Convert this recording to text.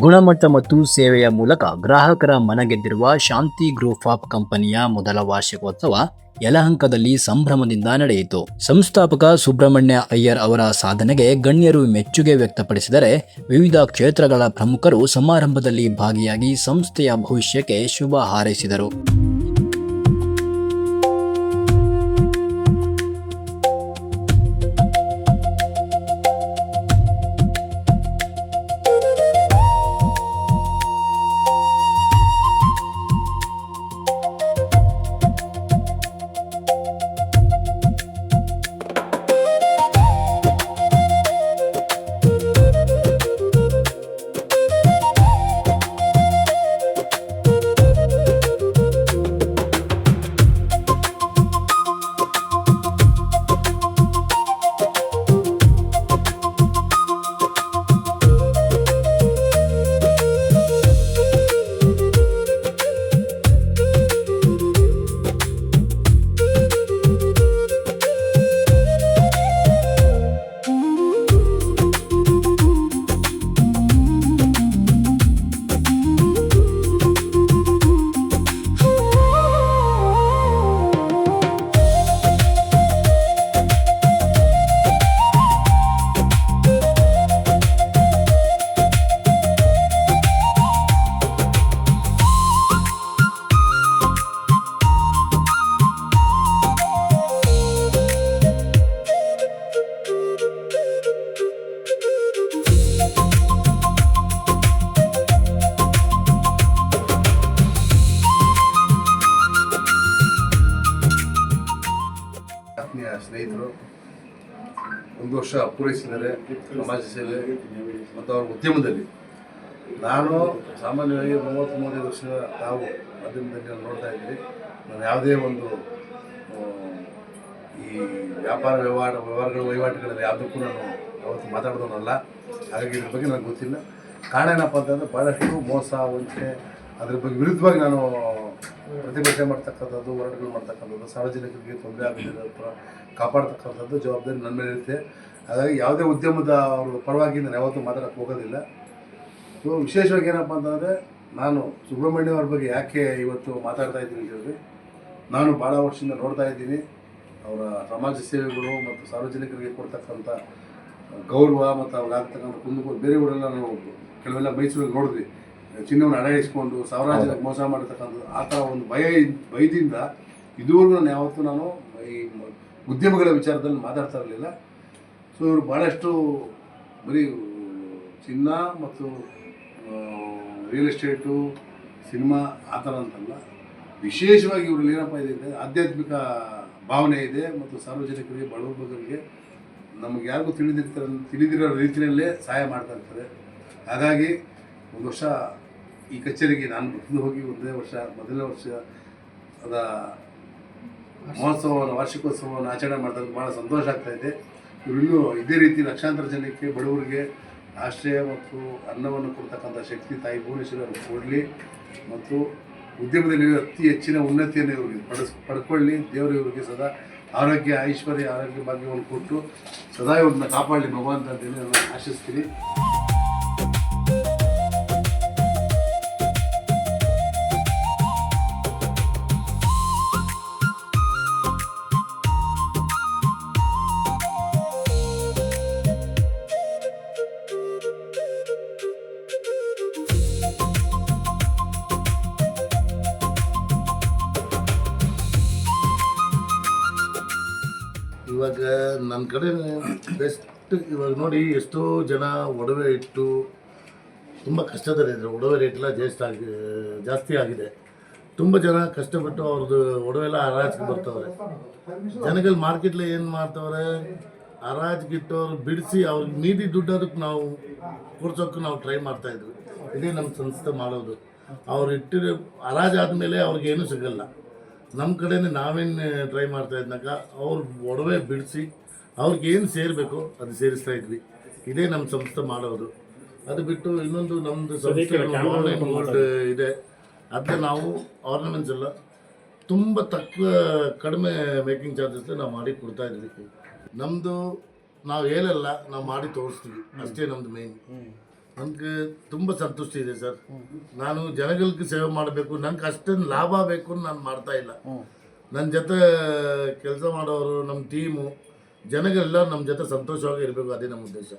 ಗುಣಮಟ್ಟ ಮತ್ತು ಸೇವೆಯ ಮೂಲಕ ಗ್ರಾಹಕರ ಮನಗೆದ್ದಿರುವ ಶಾಂತಿ ಗ್ರೂಪ್ ಆಫ್ ಕಂಪನಿಯ ಮೊದಲ ವಾರ್ಷಿಕೋತ್ಸವ ಯಲಹಂಕದಲ್ಲಿ ಸಂಭ್ರಮದಿಂದ ನಡೆಯಿತು. ಸಂಸ್ಥಾಪಕ ಸುಬ್ರಹ್ಮಣ್ಯ ಅಯ್ಯರ್ ಅವರ ಸಾಧನೆಗೆ ಗಣ್ಯರು ಮೆಚ್ಚುಗೆ ವ್ಯಕ್ತಪಡಿಸಿದರೆ, ವಿವಿಧ ಕ್ಷೇತ್ರಗಳ ಪ್ರಮುಖರು ಸಮಾರಂಭದಲ್ಲಿ ಭಾಗಿಯಾಗಿ ಸಂಸ್ಥೆಯ ಭವಿಷ್ಯಕ್ಕೆ ಶುಭ ಹಾರೈಸಿದರು. ಆತ್ಮೀಯ ಸ್ನೇಹಿತರು ಒಂದು ವರ್ಷ ಪೂರೈಸಿದ್ದಾರೆ ಸಮಾಜ ಸೇವೆ ಮತ್ತು ಅವರ ಉದ್ಯಮದಲ್ಲಿ. ನಾನು ಸಾಮಾನ್ಯವಾಗಿ 35 ವರ್ಷ ತಾವು ಮಾಧ್ಯಮದಲ್ಲಿ ನೋಡ್ತಾ ಇದ್ದೀವಿ. ನಾನು ಯಾವುದೇ ಒಂದು ಈ ವ್ಯಾಪಾರ ವಹಿವಾಟುಗಳಲ್ಲಿ ಯಾವುದಕ್ಕೂ ನಾನು ಅವತ್ತು ಮಾತಾಡೋದನ್ನಲ್ಲ. ಹಾಗಾಗಿ ಇದ್ರ ಬಗ್ಗೆ ನನಗೆ ಗೊತ್ತಿಲ್ಲ. ಕಾರಣ ಏನಪ್ಪ ಅಂತಂದರೆ ಭಾಳಷ್ಟು ಮೋಸ ವಂಚನೆ ಅದ್ರ ಬಗ್ಗೆ ವಿರುದ್ಧವಾಗಿ ನಾನು ಪ್ರತಿಭಟನೆ ಮಾಡ್ತಕ್ಕಂಥದ್ದು, ಹೋರಾಟಗಳು ಮಾಡ್ತಕ್ಕಂಥದ್ದು, ಸಾರ್ವಜನಿಕರಿಗೆ ತೊಂದರೆ ಆಗದಿರೋ ಕಾಪಾಡ್ತಕ್ಕಂಥದ್ದು ಜವಾಬ್ದಾರಿ ನನ್ನ ಮೇಲೆ ಇರುತ್ತೆ. ಹಾಗಾಗಿ ಯಾವುದೇ ಉದ್ಯಮದ ಅವ್ರ ಪರವಾಗಿ ನಾನು ಯಾವತ್ತೂ ಮಾತಾಡೋಕ್ಕೆ ಹೋಗೋದಿಲ್ಲ. ಸೊ ವಿಶೇಷವಾಗಿ ಏನಪ್ಪ ಅಂತಂದರೆ, ನಾನು ಸುಬ್ರಹ್ಮಣ್ಯ ಅವ್ರ ಬಗ್ಗೆ ಯಾಕೆ ಇವತ್ತು ಮಾತಾಡ್ತಾ ಇದ್ದೀನಿ ಅಂತ ಹೇಳಿದ್ರೆ, ನಾನು ಭಾಳ ವರ್ಷದಿಂದ ನೋಡ್ತಾ ಇದ್ದೀನಿ ಅವರ ಸಮಾಜ ಸೇವೆಗಳು ಮತ್ತು ಸಾರ್ವಜನಿಕರಿಗೆ ಕೊಡ್ತಕ್ಕಂಥ ಗೌರವ ಮತ್ತು ಅವ್ರಾಗ್ತಕ್ಕಂಥ ಕುಂದುಗಳು. ಬೇರೆ ಊರೆಲ್ಲ ನಾವು ಕೆಲವೆಲ್ಲ ಮೈಸೂರಲ್ಲಿ ನೋಡಿದ್ವಿ, ಚಿನ್ನವನ್ನು ಅಡ ಇಸ್ಕೊಂಡು ಸಾವಿರಾರು ಜನಕ್ಕೆ ಮೋಸ ಮಾಡತಕ್ಕಂಥದ್ದು. ಆ ಥರ ಒಂದು ಭಯದಿಂದ ಇದುವರೆಗೂ ನಾನು ಈ ಉದ್ಯಮಗಳ ವಿಚಾರದಲ್ಲಿ ಮಾತಾಡ್ತಾ ಇರಲಿಲ್ಲ. ಸೊ ಇವರು ಭಾಳಷ್ಟು ಬರೀ ಚಿನ್ನ ಮತ್ತು ರಿಯಲ್ ಎಸ್ಟೇಟು, ಸಿನಿಮಾ ಆ ಥರ ಅಂತಲ್ಲ, ವಿಶೇಷವಾಗಿ ಇವ್ರಲ್ಲಿ ಏನಪ್ಪ ಇದೆ, ಆಧ್ಯಾತ್ಮಿಕ ಭಾವನೆ ಇದೆ ಮತ್ತು ಸಾರ್ವಜನಿಕರಿಗೆ, ಬಡವರಿಗೆ, ನಮಗೆ ಯಾರಿಗೂ ತಿಳಿದಿರೋ ರೀತಿಯಲ್ಲೇ ಸಹಾಯ ಮಾಡ್ತಾ ಇರ್ತಾರೆ. ಹಾಗಾಗಿ ಒಂದು ವರ್ಷ ಈ ಕಚೇರಿಗೆ ನಾನು ಬಂದು ಹೋಗಿ ಮೊದಲನೇ ವರ್ಷ ಅದ ಮಹೋತ್ಸವವನ್ನು, ವಾರ್ಷಿಕೋತ್ಸವವನ್ನು ಆಚರಣೆ ಮಾಡಿದಾಗ ಭಾಳ ಸಂತೋಷ ಆಗ್ತಾಯಿದೆ. ಇವರಿನ್ನೂ ಇದೇ ರೀತಿ ಲಕ್ಷಾಂತರ ಜನಕ್ಕೆ, ಬಡವರಿಗೆ ಆಶ್ರಯ ಮತ್ತು ಅನ್ನವನ್ನು ಕೊಡ್ತಕ್ಕಂಥ ಶಕ್ತಿ ತಾಯಿ ಭುವನೇಶ್ವರಿ ಕೊಡಲಿ ಮತ್ತು ಉದ್ಯಮದಲ್ಲಿ ಅತಿ ಹೆಚ್ಚಿನ ಉನ್ನತಿಯನ್ನು ಇವರಿಗೆ ಪಡ್ಕೊಳ್ಳಿ. ದೇವರು ಇವರಿಗೆ ಸದಾ ಆರೋಗ್ಯ, ಐಶ್ವರ್ಯ, ಆರೋಗ್ಯ ಭಾಗ್ಯವನ್ನು ಕೊಟ್ಟು ಸದಾ ಇವ್ರನ್ನ ಕಾಪಾಡಲಿ ಭಗವಂತ ಅಂತೇಳಿ ನಾನು ಆಶಿಸ್ತೀನಿ. ಇವಾಗ ನನ್ನ ಕಡೆ ಬೆಸ್ಟ್. ಇವಾಗ ನೋಡಿ, ಎಷ್ಟೋ ಜನ ಒಡವೆ ಇಟ್ಟು ತುಂಬ ಕಷ್ಟದಲ್ಲಿದ್ದಾರೆ. ಒಡವೆ ರೇಟೆಲ್ಲ ಜಾಸ್ತಿ ಆಗಿದೆ. ತುಂಬ ಜನ ಕಷ್ಟಪಟ್ಟು ಅವ್ರದ್ದು ಒಡವೆಲ್ಲ ಹರಾಜಿಗೆ ಬರ್ತವ್ರೆ. ಜನಗಳು ಮಾರ್ಕೆಟ್ಲಿ ಏನು ಮಾಡ್ತವ್ರೆ, ಹರಾಜಿಗಿಟ್ಟವ್ರು ಬಿಡಿಸಿ ಅವ್ರಿಗೆ ಮೀದಿ ದುಡ್ಡು ಅದಕ್ಕೆ ನಾವು ಕೊಡ್ಸೋಕ್ಕೆ ನಾವು ಟ್ರೈ ಮಾಡ್ತಾಯಿದ್ವಿ. ಇದೇ ನಮ್ಮ ಸಂಸ್ಥೆ ಮಾಡೋದು. ಅವ್ರು ಇಟ್ಟಿರೋ ಹರಾಜಾದ್ಮೇಲೆ ಅವ್ರಿಗೇನು ಸಿಗಲ್ಲ. ನಮ್ಮ ಕಡೆನೇ ನಾವೇನು ಟ್ರೈ ಮಾಡ್ತಾ ಇದ್ದಾಗ ಅವ್ರು ಒಡವೆ ಬಿಡಿಸಿ ಅವ್ರಿಗೇನು ಸೇರಬೇಕು ಅದು ಸೇರಿಸ್ತಾ ಇದ್ವಿ. ಇದೇ ನಮ್ಮ ಸಂಸ್ಥೆ ಮಾಡೋದು. ಅದು ಬಿಟ್ಟು ಇನ್ನೊಂದು ನಮ್ಮದು ಸಂಸ್ಥೆ ಆನ್ಲೈನ್ ಗೋಲ್ಡ್ ಇದೆ. ಅದನ್ನ ನಾವು ಆರ್ನಮೆಂಟ್ಸ್ ಎಲ್ಲ ತುಂಬ ಕಡಿಮೆ ಮೇಕಿಂಗ್ ಚಾರ್ಜಸ್ ನಾವು ಮಾಡಿ ಕೊಡ್ತಾ ಇದ್ವಿ. ನಮ್ಮದು ನಾವು ಹೇಳಲ್ಲ, ನಾವು ಮಾಡಿ ತೋರಿಸ್ತೀವಿ ಅಷ್ಟೇ ನಮ್ಮದು ಮೇನ್. ನನಗೆ ತುಂಬ ಸಂತುಷ್ಟಿ ಇದೆ ಸರ್. ನಾನು ಜನಗಳಿಗೆ ಸೇವೆ ಮಾಡಬೇಕು, ನನಗೆ ಅಷ್ಟೊಂದು ಲಾಭ ಬೇಕು ಅಂತ ನಾನು ಮಾಡ್ತಾ ಇಲ್ಲ. ನನ್ನ ಜೊತೆ ಕೆಲಸ ಮಾಡೋರು, ನಮ್ಮ ಟೀಮು, ಜನಗಳೆಲ್ಲ ನಮ್ಮ ಜೊತೆ ಸಂತೋಷವಾಗಿ ಇರಬೇಕು, ಅದೇ ನಮ್ಮ ಉದ್ದೇಶ.